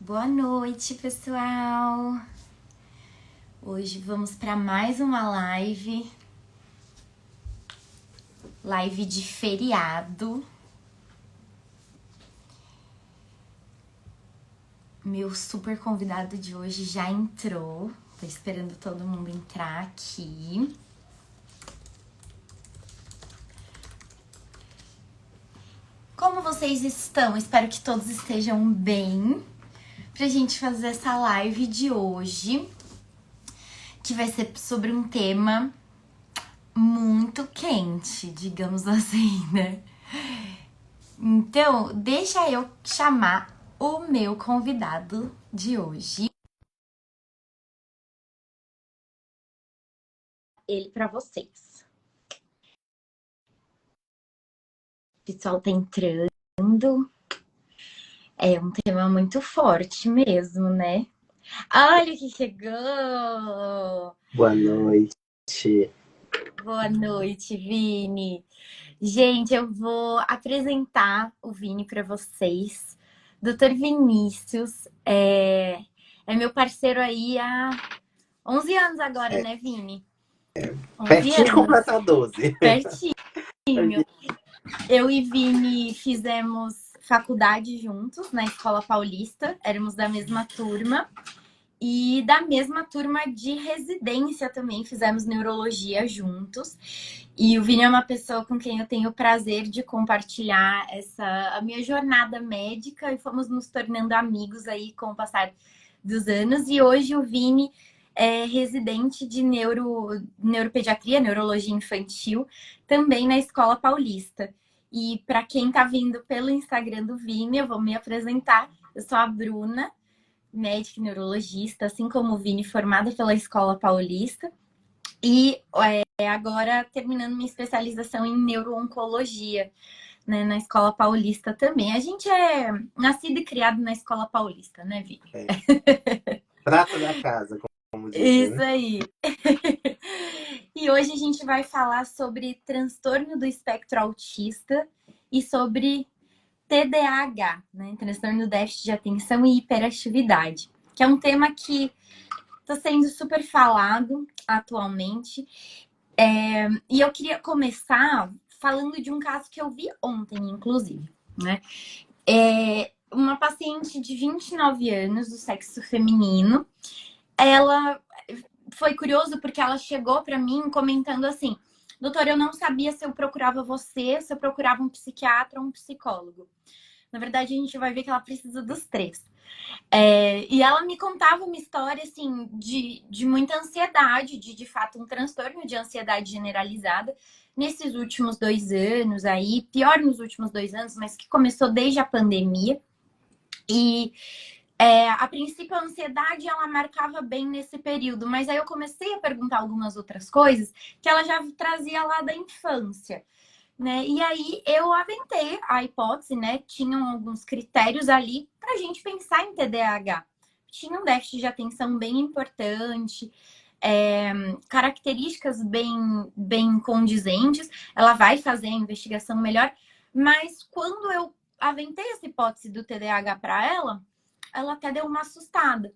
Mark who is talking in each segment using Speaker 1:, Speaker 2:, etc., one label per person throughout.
Speaker 1: Boa noite, pessoal! Hoje vamos para mais uma live de feriado. Meu super convidado de hoje já entrou. Tô esperando todo mundo entrar aqui. Como vocês estão? Espero que todos estejam bem. Pra gente fazer essa live de hoje, que vai ser sobre um tema muito quente, digamos assim, né? Então, deixa eu chamar o meu convidado de hoje. Ele para vocês. O pessoal tá entrando. É um tema muito forte mesmo, né? Olha que chegou!
Speaker 2: Boa noite.
Speaker 1: Boa noite, Vini. Gente, eu vou apresentar o Vini para vocês. Dr. Vinícius é meu parceiro aí há 11 anos agora, né, Vini? 11
Speaker 2: Pertinho de
Speaker 1: anos.
Speaker 2: completar 12.
Speaker 1: Pertinho. Eu e Vini fizemos faculdade juntos na Escola Paulista, éramos da mesma turma. E da mesma turma de residência também, fizemos neurologia juntos. E o Vini é uma pessoa com quem eu tenho o prazer de compartilhar a minha jornada médica e fomos nos tornando amigos aí com o passar dos anos. E hoje o Vini é residente de neuropediatria, neurologia infantil, também na Escola Paulista. E para quem está vindo pelo Instagram do Vini, eu vou me apresentar. Eu sou a Bruna, médica e neurologista, assim como o Vini, formada pela Escola Paulista. E agora terminando minha especialização em neuro-oncologia, né, na Escola Paulista também. A gente é nascido e criado na Escola Paulista, né, Vini?
Speaker 2: Prata da casa, como dizem,
Speaker 1: Isso
Speaker 2: né?
Speaker 1: aí. E hoje a gente vai falar sobre transtorno do espectro autista e sobre TDAH, né? Transtorno do déficit de atenção e hiperatividade, que é um tema que está sendo super falado atualmente. E eu queria começar falando de um caso que eu vi ontem, inclusive, né? Uma paciente de 29 anos, do sexo feminino, ela foi curioso porque ela chegou para mim comentando assim: doutor, eu não sabia se eu procurava você, se eu procurava um psiquiatra ou um psicólogo. Na verdade, a gente vai ver que ela precisa dos três. E ela me contava uma história, assim, de muita ansiedade, de fato, um transtorno de ansiedade generalizada nesses últimos 2 anos aí, pior nos últimos 2 anos, mas que começou desde a pandemia. E a princípio a ansiedade ela marcava bem nesse período, mas aí eu comecei a perguntar algumas outras coisas que ela já trazia lá da infância. Né? E aí eu aventei a hipótese, né? Tinham alguns critérios ali para a gente pensar em TDAH. Tinha um déficit de atenção bem importante, características bem condizentes. Ela vai fazer a investigação melhor, mas quando eu aventei essa hipótese do TDAH para ela até deu uma assustada.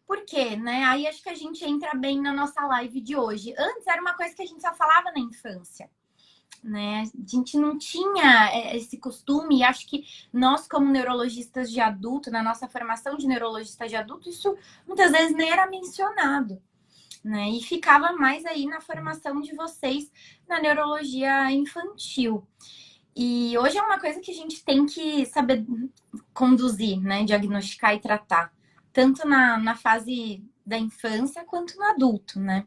Speaker 1: Por quê, né? Aí acho que a gente entra bem na nossa live de hoje. Antes era uma coisa que a gente só falava na infância. Né? A gente não tinha esse costume, e acho que nós, como neurologistas de adulto, na nossa formação de neurologista de adulto, isso muitas vezes nem era mencionado, né? E ficava mais aí na formação de vocês na neurologia infantil. E hoje é uma coisa que a gente tem que saber conduzir, né? Diagnosticar e tratar, tanto na fase da infância quanto no adulto, né?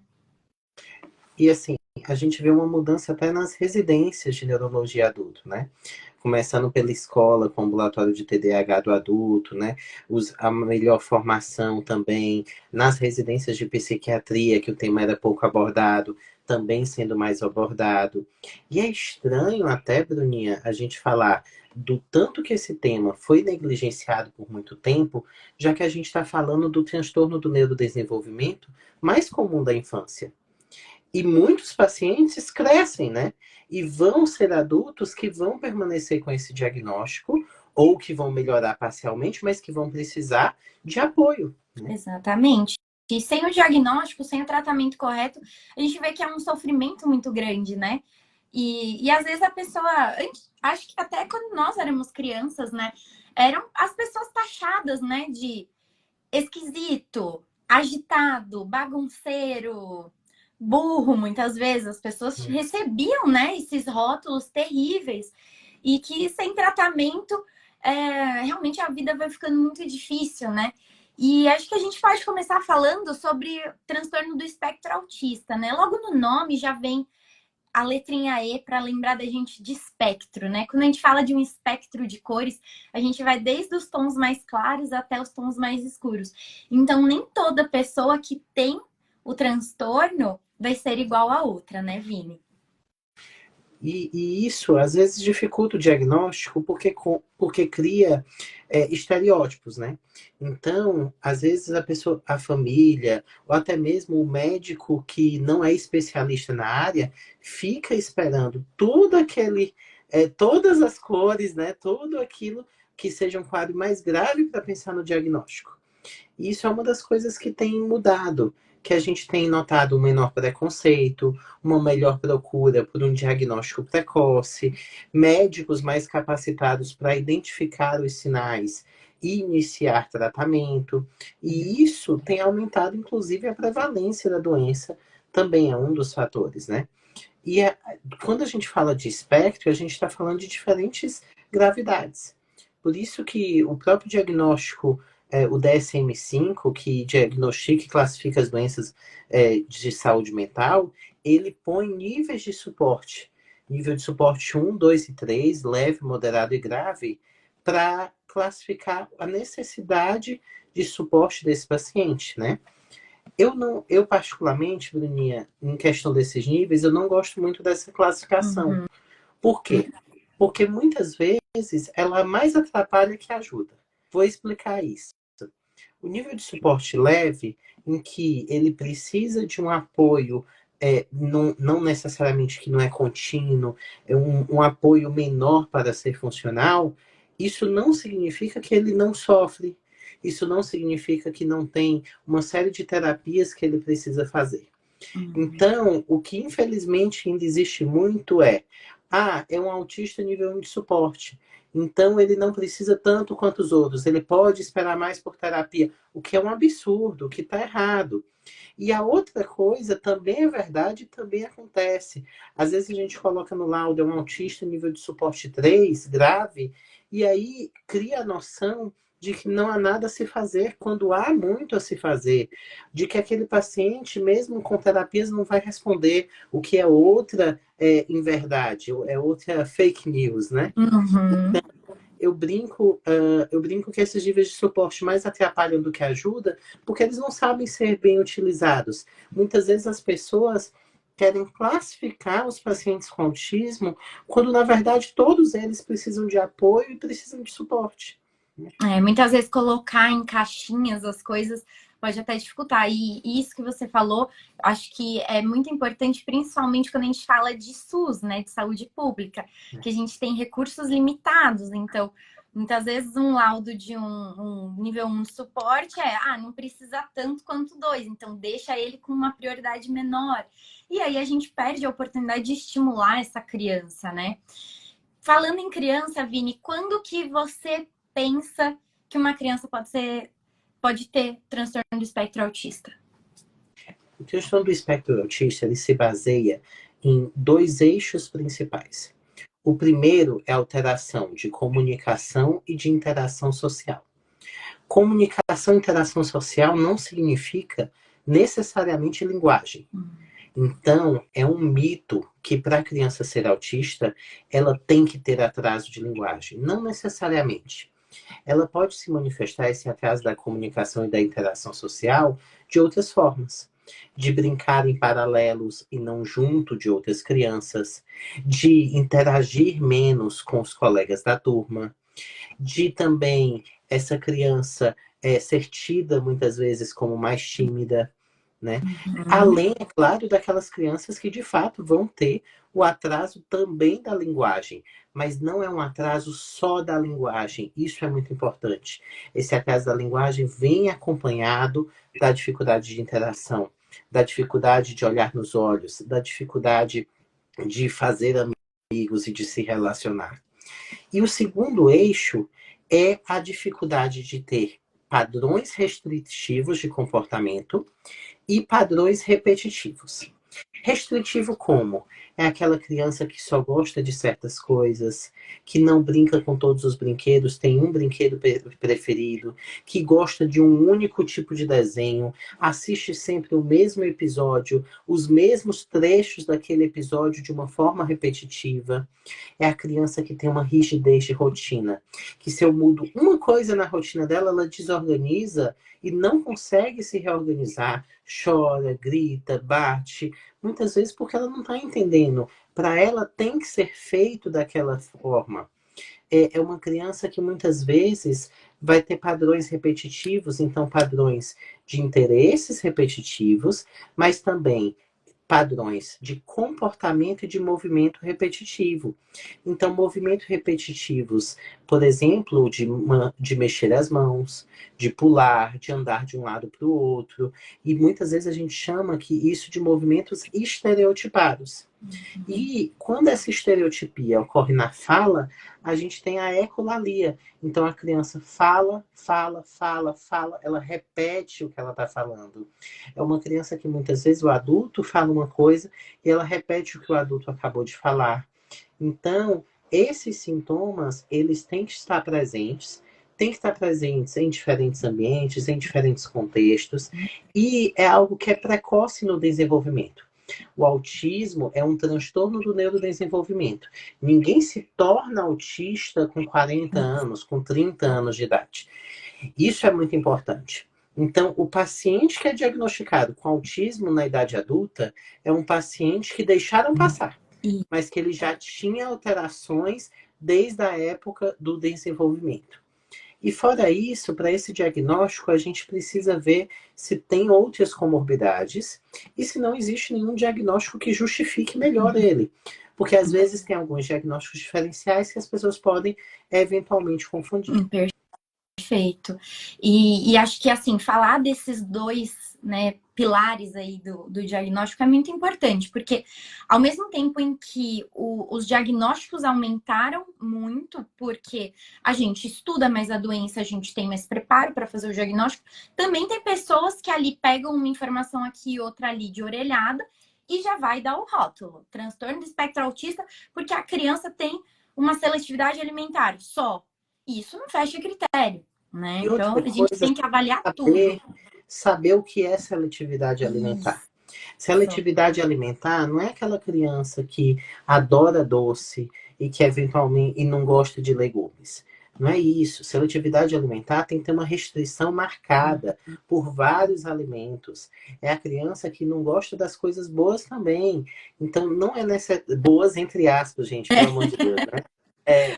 Speaker 2: E assim, a gente vê uma mudança até nas residências de neurologia adulto, né? Começando pela escola, com o ambulatório de TDAH do adulto, né? A melhor formação também nas residências de psiquiatria, que o tema era pouco abordado, também sendo mais abordado. E é estranho até, Bruninha, a gente falar do tanto que esse tema foi negligenciado por muito tempo, já que a gente está falando do transtorno do neurodesenvolvimento mais comum da infância. E muitos pacientes crescem, né? E vão ser adultos que vão permanecer com esse diagnóstico ou que vão melhorar parcialmente, mas que vão precisar de apoio, né?
Speaker 1: Exatamente. E sem o diagnóstico, sem o tratamento correto, a gente vê que é um sofrimento muito grande, né? E às vezes a pessoa, acho que até quando nós éramos crianças, né? Eram as pessoas taxadas, né? De esquisito, agitado, bagunceiro, burro, muitas vezes. As pessoas recebiam, né? Esses rótulos terríveis. E que sem tratamento, realmente a vida vai ficando muito difícil, né? E acho que a gente pode começar falando sobre transtorno do espectro autista, né? Logo no nome já vem a letrinha E para lembrar da gente de espectro, né? Quando a gente fala de um espectro de cores, a gente vai desde os tons mais claros até os tons mais escuros. Então, nem toda pessoa que tem o transtorno vai ser igual a outra, né, Vini?
Speaker 2: E isso, às vezes, dificulta o diagnóstico porque cria estereótipos, né? Então, às vezes, a família, ou até mesmo o médico que não é especialista na área, fica esperando todas as cores, né? Tudo aquilo que seja um quadro mais grave para pensar no diagnóstico. E isso é uma das coisas que tem mudado, que a gente tem notado um menor preconceito, uma melhor procura por um diagnóstico precoce, médicos mais capacitados para identificar os sinais e iniciar tratamento. E isso tem aumentado, inclusive, a prevalência da doença, também é um dos fatores, né? E quando a gente fala de espectro, a gente está falando de diferentes gravidades. Por isso que o próprio diagnóstico, o DSM-5, que diagnostica e classifica as doenças de saúde mental, ele põe níveis de suporte. Nível de suporte 1, 2 e 3, leve, moderado e grave, para classificar a necessidade de suporte desse paciente, né? Eu particularmente, Bruninha, em questão desses níveis, eu não gosto muito dessa classificação.
Speaker 1: Uhum.
Speaker 2: Por quê? Porque muitas vezes ela mais atrapalha que ajuda. Vou explicar isso. O nível de suporte leve, em que ele precisa de um apoio, não necessariamente que não é contínuo, é um apoio menor para ser funcional, isso não significa que ele não sofre, isso não significa que não tem uma série de terapias que ele precisa fazer. Então, o que infelizmente ainda existe muito é um autista nível 1 de suporte. Então, ele não precisa tanto quanto os outros. Ele pode esperar mais por terapia, o que é um absurdo, o que está errado. E a outra coisa também é verdade, também acontece. Às vezes a gente coloca no laudo um autista nível de suporte 3 grave, e aí cria a noção de que não há nada a se fazer, quando há muito a se fazer, de que aquele paciente, mesmo com terapias, não vai responder, o que é outra em verdade, é outra fake news, né?
Speaker 1: Uhum.
Speaker 2: Eu brinco que esses níveis de suporte mais atrapalham do que ajudam, porque eles não sabem ser bem utilizados. Muitas vezes as pessoas querem classificar os pacientes com autismo, quando na verdade todos eles precisam de apoio e precisam de suporte.
Speaker 1: Muitas vezes colocar em caixinhas as coisas pode até dificultar. E isso que você falou, acho que é muito importante, principalmente quando a gente fala de SUS, né, de saúde pública, que a gente tem recursos limitados. Então, muitas vezes um laudo de um nível 1 de suporte não precisa tanto quanto 2, então deixa ele com uma prioridade menor. E aí a gente perde a oportunidade de estimular essa criança, né? Falando em criança, Vini, quando que você pensa que uma criança pode ter transtorno do espectro autista?
Speaker 2: O transtorno do espectro autista ele se baseia em dois eixos principais. O primeiro é a alteração de comunicação e de interação social. Comunicação e interação social não significa necessariamente linguagem. Então, é um mito que para a criança ser autista, ela tem que ter atraso de linguagem. Não necessariamente. Ela pode se manifestar esse atraso da comunicação e da interação social de outras formas. De brincar em paralelos e não junto de outras crianças, de interagir menos com os colegas da turma, de também essa criança ser tida muitas vezes como mais tímida, né? Além, é claro, daquelas crianças que de fato vão ter o atraso também da linguagem, mas não é um atraso só da linguagem. Isso é muito importante. Esse atraso da linguagem vem acompanhado da dificuldade de interação, da dificuldade de olhar nos olhos, da dificuldade de fazer amigos e de se relacionar. E o segundo eixo é a dificuldade de ter padrões restritivos de comportamento e padrões repetitivos. Restritivo como? É aquela criança que só gosta de certas coisas, que não brinca com todos os brinquedos, tem um brinquedo preferido, que gosta de um único tipo de desenho, assiste sempre o mesmo episódio, os mesmos trechos daquele episódio de uma forma repetitiva. É a criança que tem uma rigidez de rotina, que se eu mudo uma coisa na rotina dela, ela desorganiza e não consegue se reorganizar, chora, grita, bate, muitas vezes porque ela não está entendendo. Para ela tem que ser feito daquela forma. É uma criança que muitas vezes vai ter padrões repetitivos, então padrões de interesses repetitivos, mas também padrões de comportamento e de movimento repetitivo. Então, movimentos repetitivos, por exemplo, de mexer as mãos, de pular, de andar de um lado para o outro. E muitas vezes a gente chama que isso de movimentos estereotipados. E quando essa estereotipia ocorre na fala, a gente tem a ecolalia. Então a criança fala, fala, fala, fala, ela repete o que ela está falando. É uma criança que muitas vezes o adulto fala uma coisa e ela repete o que o adulto acabou de falar. Então, esses sintomas, eles têm que estar presentes, têm que estar presentes em diferentes ambientes, em diferentes contextos, e é algo que é precoce no desenvolvimento. O autismo é um transtorno do neurodesenvolvimento. Ninguém se torna autista com 40 anos, com 30 anos de idade. Isso é muito importante. Então, o paciente que é diagnosticado com autismo na idade adulta é um paciente que deixaram passar, mas que ele já tinha alterações desde a época do desenvolvimento. E fora isso, para esse diagnóstico, a gente precisa ver se tem outras comorbidades e se não existe nenhum diagnóstico que justifique melhor ele. Porque às vezes tem alguns diagnósticos diferenciais que as pessoas podem eventualmente confundir.
Speaker 1: Perfeito. E acho que, assim, falar desses dois, né, pilares aí do diagnóstico é muito importante, porque ao mesmo tempo em que os diagnósticos aumentaram muito, porque a gente estuda mais a doença, a gente tem mais preparo para fazer o diagnóstico, também tem pessoas que ali pegam uma informação aqui e outra ali de orelhada e já vai dar o rótulo. Transtorno do espectro autista, porque a criança tem uma seletividade alimentar só. Isso não fecha critério, né?
Speaker 2: E outra
Speaker 1: Então, a gente
Speaker 2: coisa,
Speaker 1: tem que avaliar tudo.
Speaker 2: saber o que é seletividade alimentar. Seletividade alimentar não é aquela criança que adora doce e que eventualmente e não gosta de legumes. Não é isso. Seletividade alimentar tem que ter uma restrição marcada por vários alimentos. É a criança que não gosta das coisas boas também. Então, não é boas entre aspas, gente, pelo amor de Deus, né?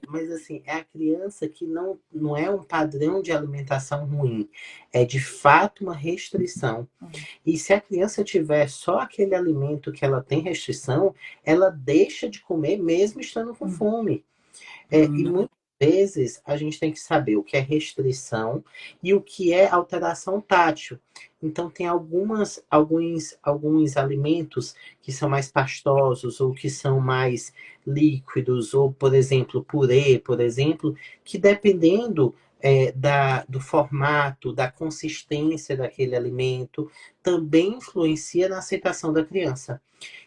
Speaker 2: Mas assim, é a criança que não é um padrão de alimentação ruim. É de fato uma restrição. E se a criança tiver só aquele alimento que ela tem restrição, ela deixa de comer mesmo estando com fome. E muitas vezes a gente tem que saber o que é restrição e o que é alteração tátil. Então, tem alguns alimentos que são mais pastosos ou que são mais líquidos, ou, por exemplo, purê, por exemplo, que dependendo do formato, da consistência daquele alimento, também influencia na aceitação da criança.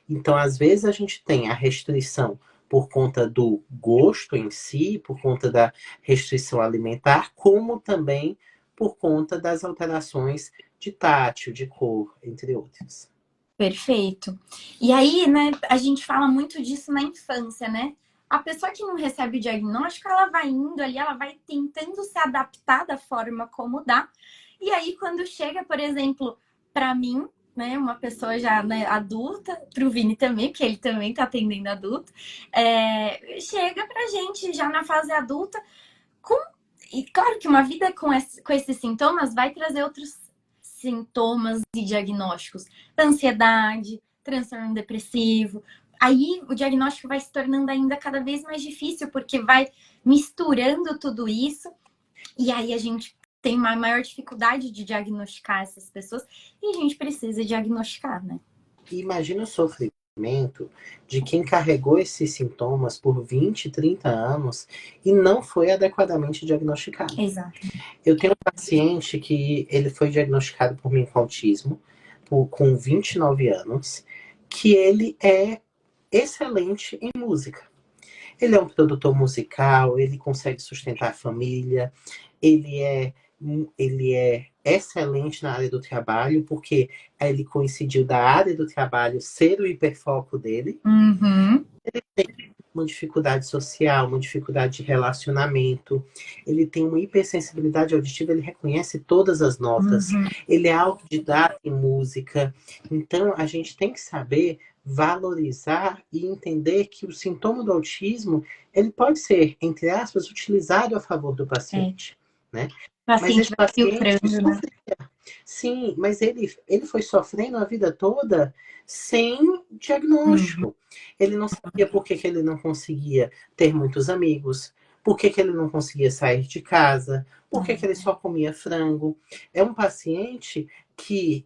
Speaker 2: Então, às vezes, a gente tem a restrição por conta do gosto em si, por conta da restrição alimentar, como também por conta das alterações de tátil, de cor, entre outras.
Speaker 1: Perfeito. E aí, né, a gente fala muito disso na infância, né? A pessoa que não recebe o diagnóstico, ela vai indo ali, ela vai tentando se adaptar da forma como dá. E aí, quando chega, por exemplo, para mim, né, uma pessoa já, né, adulta, para o Vini também, porque ele também está atendendo adulto, chega pra gente já na fase adulta com... E claro que uma vida com esses sintomas vai trazer outros sintomas e diagnósticos. Ansiedade, transtorno depressivo, aí o diagnóstico vai se tornando ainda cada vez mais difícil, porque vai misturando tudo isso, e aí a gente tem uma maior dificuldade de diagnosticar essas pessoas, e a gente precisa diagnosticar, né?
Speaker 2: Imagina o sofrimento de quem carregou esses sintomas por 20, 30 anos e não foi adequadamente diagnosticado.
Speaker 1: Exato.
Speaker 2: Eu tenho um paciente que ele foi diagnosticado por mim com autismo, com 29 anos, que ele é excelente em música. Ele é um produtor musical, ele consegue sustentar a família, ele é, ele é excelente na área do trabalho, porque ele coincidiu da área do trabalho ser o hiperfoco dele.
Speaker 1: Uhum.
Speaker 2: Ele tem uma dificuldade social, uma dificuldade de relacionamento, ele tem uma hipersensibilidade auditiva, ele reconhece todas as notas, ele é autodidata em música. Então, a gente tem que saber valorizar e entender que o sintoma do autismo, ele pode ser, entre aspas, utilizado a favor do paciente, né? Mas
Speaker 1: Paciente
Speaker 2: esse
Speaker 1: vai
Speaker 2: paciente
Speaker 1: filtrando, né?
Speaker 2: sim, mas ele foi sofrendo a vida toda sem diagnóstico. Ele não sabia por que ele não conseguia ter muitos amigos, por que ele não conseguia sair de casa, por que ele só comia frango. É um paciente que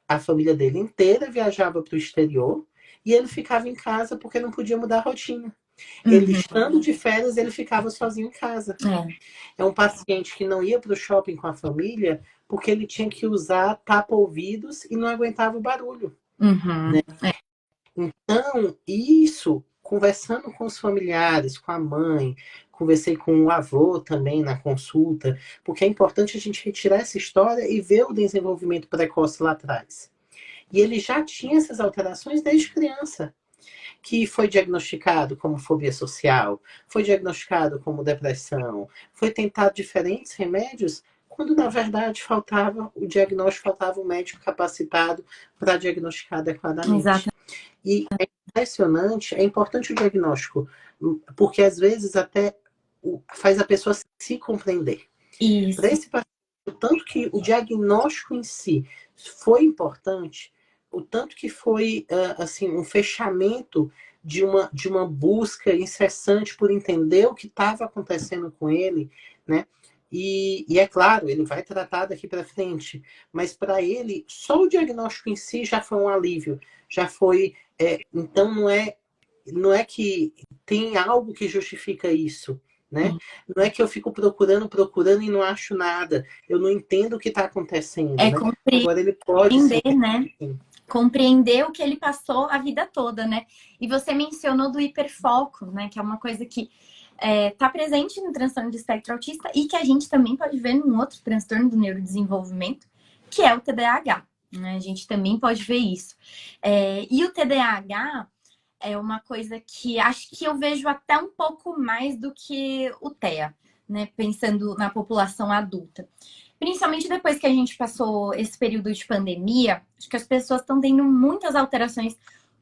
Speaker 2: a família dele inteira viajava para o exterior e ele ficava em casa porque não podia mudar a rotina. Ele estando de férias, ele ficava sozinho em casa. É um paciente que não ia para o shopping com a família porque ele tinha que usar tapa-ouvidos e não aguentava o barulho. Né? Então, isso, conversando com os familiares, com a mãe, conversei com o avô também na consulta, porque é importante a gente retirar essa história e ver o desenvolvimento precoce lá atrás. E ele já tinha essas alterações desde criança, que foi diagnosticado como fobia social, foi diagnosticado como depressão, foi tentado diferentes remédios, quando na verdade faltava o diagnóstico, faltava um médico capacitado para diagnosticar adequadamente.
Speaker 1: Exato.
Speaker 2: E é impressionante, é importante o diagnóstico, porque às vezes até faz a pessoa se compreender.
Speaker 1: Isso.
Speaker 2: Para esse paciente, o tanto que o diagnóstico em si foi importante, o tanto que foi assim um fechamento de uma busca incessante por entender o que estava acontecendo com ele, né? E é claro, ele vai tratar daqui para frente, mas para ele, só o diagnóstico em si já foi um alívio, já foi. Então, não é que tem algo que justifica isso, né? Não é que eu fico procurando e não acho nada, eu não entendo o que está acontecendo, né? Agora ele pode sim,
Speaker 1: né? Compreender o que ele passou a vida toda, né? E você mencionou do hiperfoco, né? Que é uma coisa que está presente no transtorno do espectro autista e que a gente também pode ver num outro transtorno do neurodesenvolvimento, que é o TDAH. Né? A gente também pode ver isso. E o TDAH é uma coisa que acho que eu vejo até um pouco mais do que o TEA, né? Pensando na população adulta. Principalmente depois que a gente passou esse período de pandemia, acho que as pessoas estão tendo muitas alterações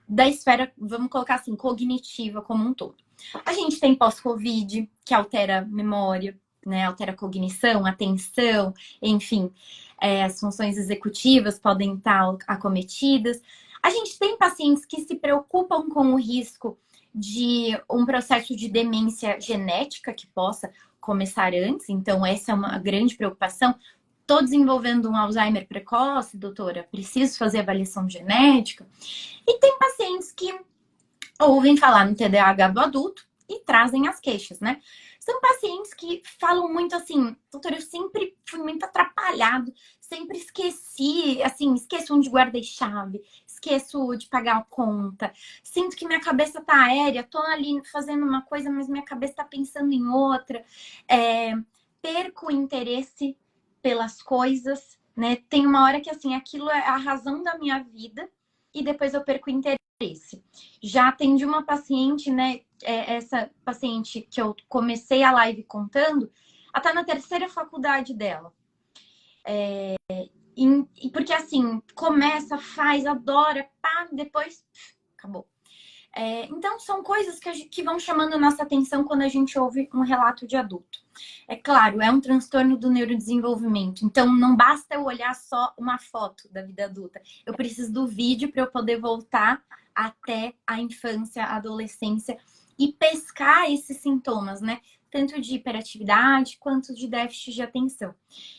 Speaker 1: da esfera, vamos colocar assim, cognitiva como um todo. A gente tem pós-Covid, que altera memória, né? Altera cognição, atenção, enfim, as funções executivas podem estar acometidas. A gente tem pacientes que se preocupam com o risco de um processo de demência genética que possa começar antes, então essa é uma grande preocupação. Estou desenvolvendo um Alzheimer precoce, doutora, preciso fazer avaliação genética. E tem pacientes que ouvem falar no TDAH do adulto e trazem as queixas, né? São pacientes que falam muito assim, doutora, eu sempre fui muito atrapalhado, sempre esqueci, assim, esqueço onde guardei chave, esqueço de pagar a conta, sinto que minha cabeça tá aérea, tô ali fazendo uma coisa, mas minha cabeça tá pensando em outra, perco o interesse pelas coisas, né? Tem uma hora que, assim, aquilo é a razão da minha vida e depois eu perco o interesse. Já atendi uma paciente, né? Essa paciente que eu comecei a live contando, ela tá na terceira faculdade dela. Porque assim, começa, faz, adora, pá, depois acabou. Então, são coisas que vão chamando nossa atenção quando a gente ouve um relato de adulto. É claro, é um transtorno do neurodesenvolvimento. Então, não basta eu olhar só uma foto da vida adulta. Eu preciso do vídeo para eu poder voltar até a infância, a adolescência e pescar esses sintomas, né? Tanto de hiperatividade quanto de déficit de atenção.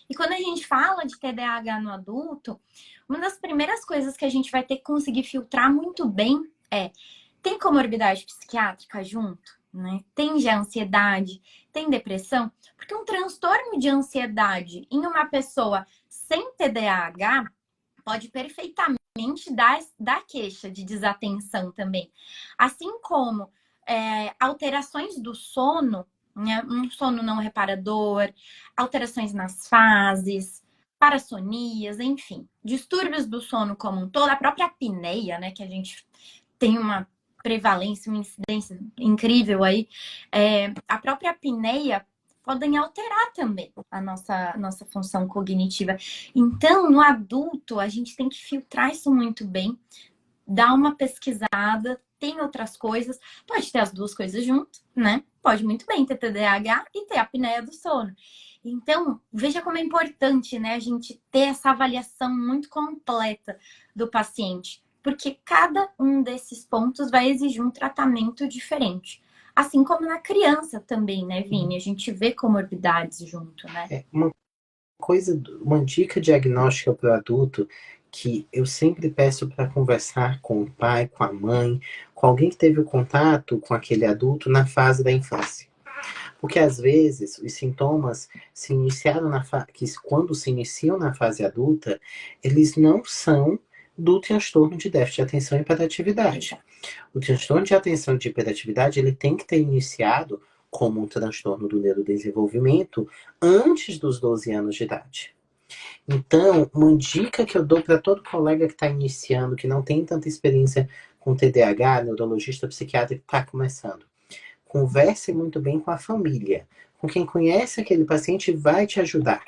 Speaker 1: E quando a gente fala de TDAH no adulto, uma das primeiras coisas que a gente vai ter que conseguir filtrar muito bem é: tem comorbidade psiquiátrica junto? Né? Tem já ansiedade? Tem depressão? Porque um transtorno de ansiedade em uma pessoa sem TDAH pode perfeitamente dar queixa de desatenção também. Assim como alterações do sono, né? Um sono não reparador, alterações nas fases, parassonias, enfim, distúrbios do sono como um todo, a própria apneia, né? Que a gente tem uma prevalência, uma incidência incrível aí, a própria apneia podem alterar também a nossa função cognitiva. Então, no adulto, a gente tem que filtrar isso muito bem, dar uma pesquisada, tem outras coisas, pode ter as duas coisas junto, né? Pode muito bem ter TDAH e ter apneia do sono. Então, veja como é importante, né, a gente ter essa avaliação muito completa do paciente, porque cada um desses pontos vai exigir um tratamento diferente. Assim como na criança também, né, Vini? A gente vê comorbidades junto, né?
Speaker 2: Uma dica diagnóstica para o adulto que eu sempre peço para conversar com o pai, com a mãe, com alguém que teve o contato com aquele adulto na fase da infância. Porque às vezes os sintomas se iniciaram que quando se iniciam na fase adulta, eles não são do transtorno de déficit de atenção e hiperatividade. O transtorno de atenção e de hiperatividade, ele tem que ter iniciado como um transtorno do neurodesenvolvimento antes dos 12 anos de idade. Então, uma dica que eu dou para todo colega que está iniciando, que não tem tanta experiência com TDAH, neurologista, psiquiatra que está começando. Converse muito bem com a família. Com quem conhece aquele paciente vai te ajudar.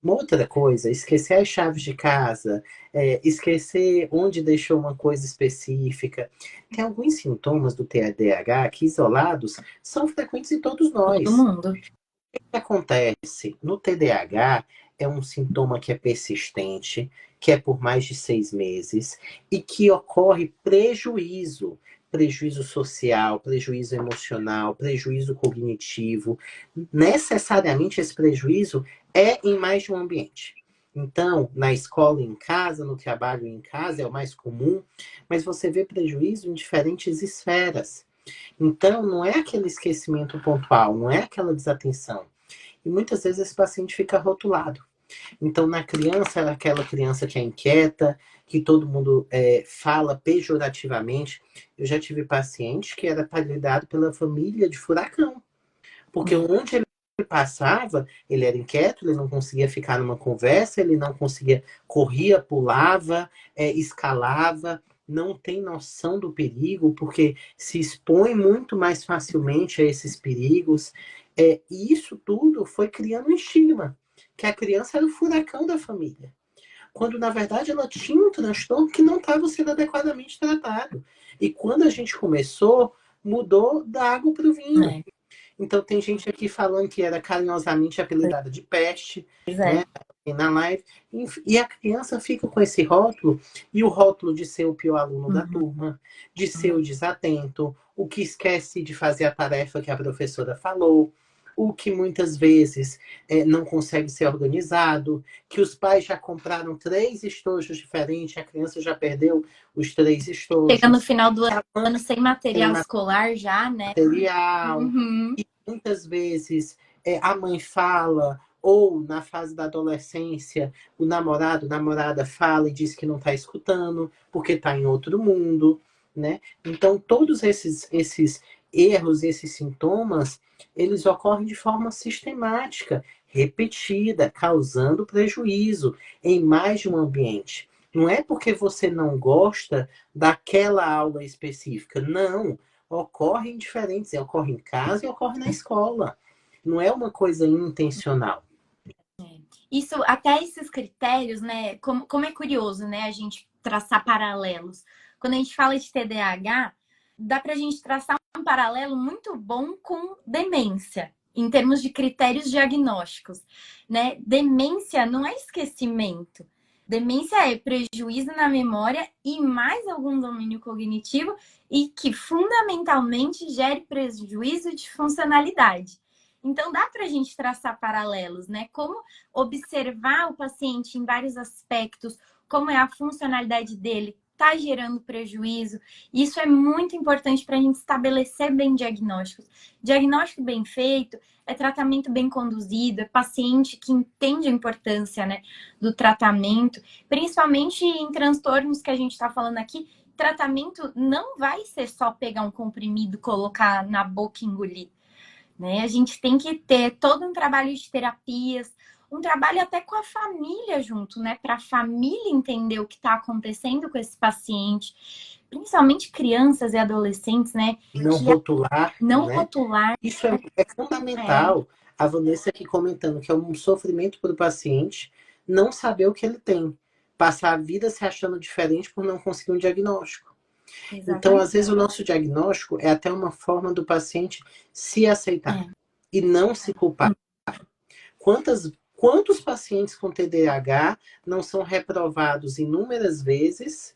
Speaker 2: Uma outra coisa, esquecer as chaves de casa, esquecer onde deixou uma coisa específica. Tem alguns sintomas do TDAH que, isolados, são frequentes em todos
Speaker 1: Todo
Speaker 2: nós.
Speaker 1: mundo.
Speaker 2: O que acontece no TDAH é um sintoma que é persistente, que é por mais de 6 meses e que ocorre prejuízo. Prejuízo social, prejuízo emocional, prejuízo cognitivo. Necessariamente esse prejuízo é em mais de um ambiente. Então, na escola e em casa, no trabalho e em casa é o mais comum, mas você vê prejuízo em diferentes esferas. Então, não é aquele esquecimento pontual, não é aquela desatenção. E muitas vezes esse paciente fica rotulado. Então, na criança, era aquela criança que é inquieta, que todo mundo fala pejorativamente. Eu já tive paciente que era apelidado pela família de furacão. Porque onde ele passava, ele era inquieto, ele não conseguia ficar numa conversa, ele não conseguia, corria, pulava, escalava, não tem noção do perigo, porque se expõe muito mais facilmente a esses perigos. E isso tudo foi criando um estigma, que a criança era o furacão da família. Quando, na verdade, ela tinha um transtorno que não estava sendo adequadamente tratado. E quando a gente começou, mudou da água para o vinho. Então tem gente aqui falando que era carinhosamente apelidada de peste, né? Na live. E a criança fica com esse rótulo, e o rótulo de ser o pior aluno da turma, de ser o desatento, o que esquece de fazer a tarefa que a professora falou, o que muitas vezes não consegue ser organizado, que os pais já compraram 3 estojos diferentes, a criança já perdeu os 3 estojos.
Speaker 1: Chega no final do ano sem material escolar já, né?
Speaker 2: Material. E muitas vezes a mãe fala, ou na fase da adolescência, o namorado, namorada fala e diz que não está escutando, porque está em outro mundo, né? Então, todos esses erros, esses sintomas, eles ocorrem de forma sistemática, repetida, causando prejuízo em mais de um ambiente. Não é porque você não gosta daquela aula específica, não. Ocorre em diferentes, ocorre em casa e ocorre na escola. Não é uma coisa intencional.
Speaker 1: Isso, até esses critérios, né? Como é curioso, né? A gente traçar paralelos. Quando a gente fala de TDAH, dá pra gente traçar um paralelo muito bom com demência, em termos de critérios diagnósticos, né? Demência não é esquecimento. Demência é prejuízo na memória e mais algum domínio cognitivo e que fundamentalmente gere prejuízo de funcionalidade. Então dá para a gente traçar paralelos, né? Como observar o paciente em vários aspectos, como é a funcionalidade dele, está gerando prejuízo. Isso é muito importante para a gente estabelecer bem diagnósticos. Diagnóstico bem feito é tratamento bem conduzido, é paciente que entende a importância, né, do tratamento, principalmente em transtornos que a gente está falando aqui. Tratamento não vai ser só pegar um comprimido, colocar na boca e engolir, né? A gente tem que ter todo um trabalho de terapias, um trabalho até com a família junto, né? Para a família entender o que está acontecendo com esse paciente, principalmente crianças e adolescentes, né?
Speaker 2: Não
Speaker 1: Que
Speaker 2: rotular,
Speaker 1: não
Speaker 2: né?
Speaker 1: rotular.
Speaker 2: Isso é fundamental. A Vanessa aqui comentando que é um sofrimento para o paciente não saber o que ele tem. Passar a vida se achando diferente por não conseguir um diagnóstico. Então, às
Speaker 1: Exatamente.
Speaker 2: vezes, o nosso diagnóstico é até uma forma do paciente se aceitar
Speaker 1: É.
Speaker 2: e não se culpar. Quantos pacientes com TDAH não são reprovados inúmeras vezes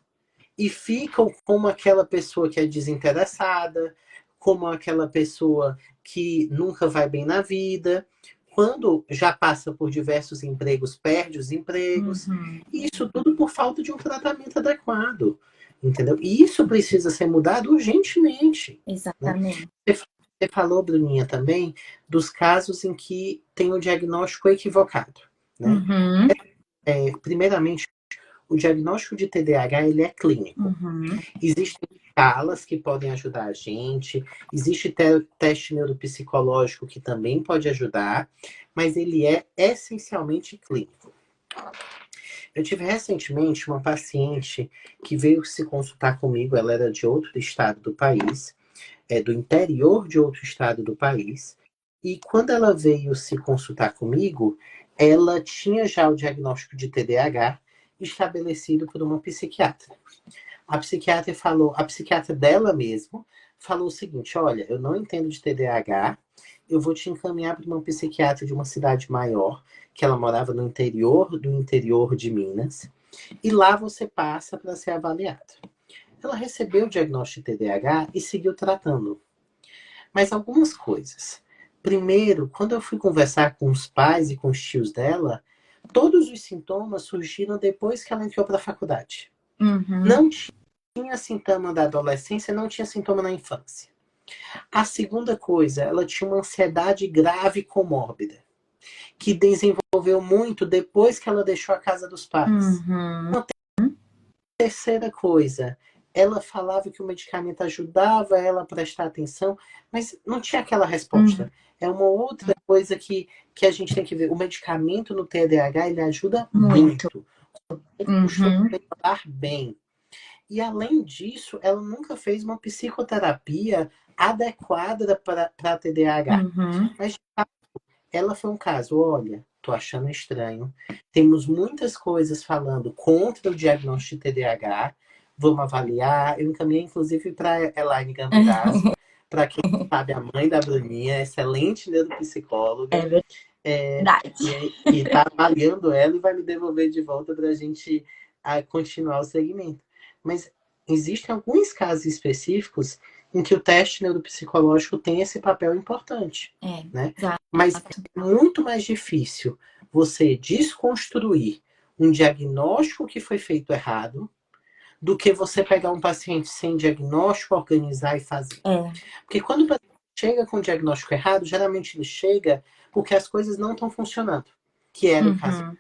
Speaker 2: e ficam como aquela pessoa que é desinteressada, como aquela pessoa que nunca vai bem na vida, quando já passa por diversos empregos, perde os empregos, e isso tudo por falta de um tratamento adequado, entendeu? E isso precisa ser mudado urgentemente, né?
Speaker 1: Exatamente.
Speaker 2: Você falou, Bruninha, também dos casos em que tem o diagnóstico equivocado, né?
Speaker 1: Uhum.
Speaker 2: Primeiramente, o diagnóstico de TDAH ele é clínico.
Speaker 1: Uhum.
Speaker 2: Existem escalas que podem ajudar a gente, existe teste neuropsicológico que também pode ajudar, mas ele é essencialmente clínico. Eu tive recentemente uma paciente que veio se consultar comigo, ela era de outro estado do país, do interior de outro estado do país, e quando ela veio se consultar comigo, ela tinha já o diagnóstico de TDAH estabelecido por uma psiquiatra. A psiquiatra dela mesmo falou o seguinte: olha, eu não entendo de TDAH, eu vou te encaminhar para uma psiquiatra de uma cidade maior, que ela morava no interior do interior de Minas, e lá você passa para ser avaliada. Ela recebeu o diagnóstico de TDAH e seguiu tratando. Mas algumas coisas. Primeiro, quando eu fui conversar com os pais e com os tios dela, todos os sintomas surgiram depois que ela entrou para a faculdade.
Speaker 1: Uhum.
Speaker 2: Não tinha sintoma da adolescência, não tinha sintoma na infância. A segunda coisa, ela tinha uma ansiedade grave e comórbida, que desenvolveu muito depois que ela deixou a casa dos pais.
Speaker 1: Uhum.
Speaker 2: Terceira coisa, ela falava que o medicamento ajudava ela a prestar atenção, mas não tinha aquela resposta. É uma outra coisa que a gente tem que ver. O medicamento no TDAH, ele ajuda muito. Ele costuma melhorar bem. E além disso, ela nunca fez uma psicoterapia adequada para TDAH.
Speaker 1: Uhum.
Speaker 2: Mas ela foi um caso, olha, tô achando estranho. Temos muitas coisas falando contra o diagnóstico de TDAH. Vamos avaliar. Eu encaminhei, inclusive, para Elaine Gambirazo, para quem sabe, a mãe da Bruninha, excelente neuropsicóloga.
Speaker 1: Verdade.
Speaker 2: Que está avaliando ela e vai me devolver de volta para a gente continuar o segmento. Mas existem alguns casos específicos em que o teste neuropsicológico tem esse papel importante, né?
Speaker 1: Exato.
Speaker 2: Mas é muito mais difícil você desconstruir um diagnóstico que foi feito errado do que você pegar um paciente sem diagnóstico, organizar e fazer. Porque quando o paciente chega com o diagnóstico errado, geralmente ele chega porque as coisas não estão funcionando, que era o caso.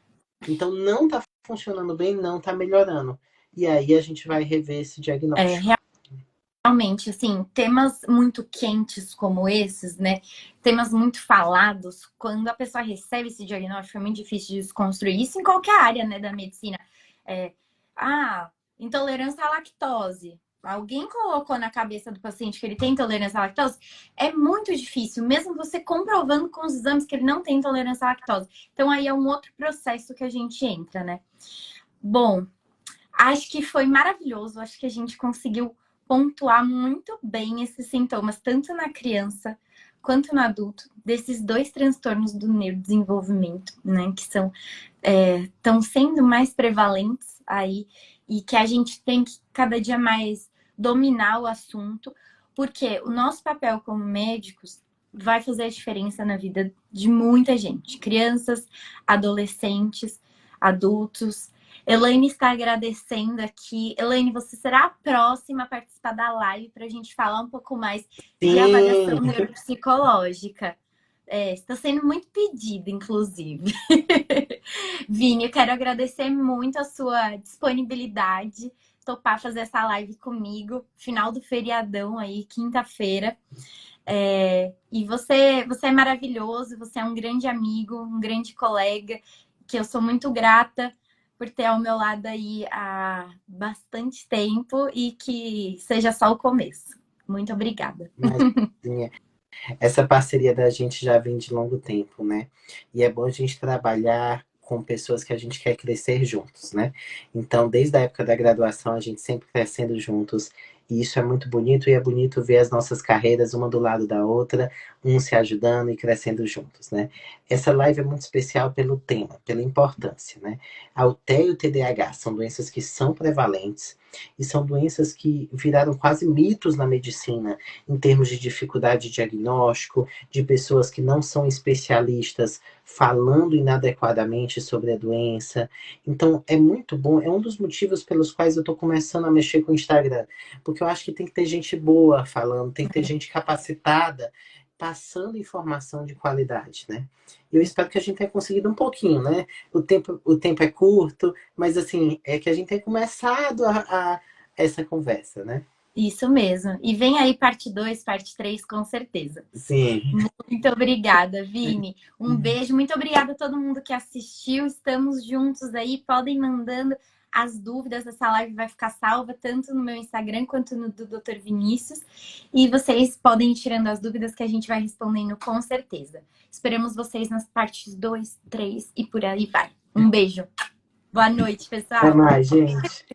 Speaker 2: Então não está funcionando bem, não está melhorando. E aí a gente vai rever esse diagnóstico.
Speaker 1: Realmente, assim, temas muito quentes como esses, né? Temas muito falados, quando a pessoa recebe esse diagnóstico, é muito difícil de desconstruir. Isso em qualquer área, né, da medicina. Intolerância à lactose. Alguém colocou na cabeça do paciente que ele tem intolerância à lactose? É muito difícil, mesmo você comprovando com os exames que ele não tem intolerância à lactose. Então, aí é um outro processo que a gente entra, né? Bom, acho que foi maravilhoso. Acho que a gente conseguiu pontuar muito bem esses sintomas, tanto na criança quanto no adulto, desses dois transtornos do neurodesenvolvimento, né? Que são estão sendo mais prevalentes aí e que a gente tem que cada dia mais dominar o assunto, porque o nosso papel como médicos vai fazer a diferença na vida de muita gente, crianças, adolescentes, adultos. Elaine está agradecendo aqui. Elaine, você será a próxima a participar da live para a gente falar um pouco mais de avaliação
Speaker 2: Sim,
Speaker 1: neuropsicológica. Está sendo muito pedido, inclusive. Vini, eu quero agradecer muito a sua disponibilidade, topar fazer essa live comigo, final do feriadão aí, quinta-feira. E você é maravilhoso, você é um grande amigo, um grande colega, que eu sou muito grata por ter ao meu lado aí há bastante tempo e que seja só o começo. Muito obrigada.
Speaker 2: imagina. Essa parceria da gente já vem de longo tempo, né? E é bom a gente trabalhar com pessoas que a gente quer crescer juntos, né? Então, desde a época da graduação, a gente sempre crescendo juntos. E isso é muito bonito, e é bonito ver as nossas carreiras uma do lado da outra, um se ajudando e crescendo juntos, né? Essa live é muito especial pelo tema, pela importância, né? A UTE e o TDAH são doenças que são prevalentes e são doenças que viraram quase mitos na medicina, em termos de dificuldade de diagnóstico, de pessoas que não são especialistas falando inadequadamente sobre a doença. Então, é muito bom, é um dos motivos pelos quais eu estou começando a mexer com o Instagram, porque eu acho que tem que ter gente boa falando, tem que ter gente capacitada, passando informação de qualidade, né? E eu espero que a gente tenha conseguido um pouquinho, né? O tempo é curto, mas assim, é que a gente tenha começado a essa conversa, né?
Speaker 1: Isso mesmo. E vem aí parte 2, parte 3, com certeza.
Speaker 2: Sim.
Speaker 1: Muito obrigada, Vini. Um beijo. Muito obrigada a todo mundo que assistiu. Estamos juntos aí. Podem mandando as dúvidas. Essa live vai ficar salva tanto no meu Instagram quanto no do Dr. Vinícius. E vocês podem ir tirando as dúvidas que a gente vai respondendo com certeza. Esperamos vocês nas partes 2, 3 e por aí vai. Um beijo. Boa noite,
Speaker 2: Até
Speaker 1: pessoal.
Speaker 2: mais, gente.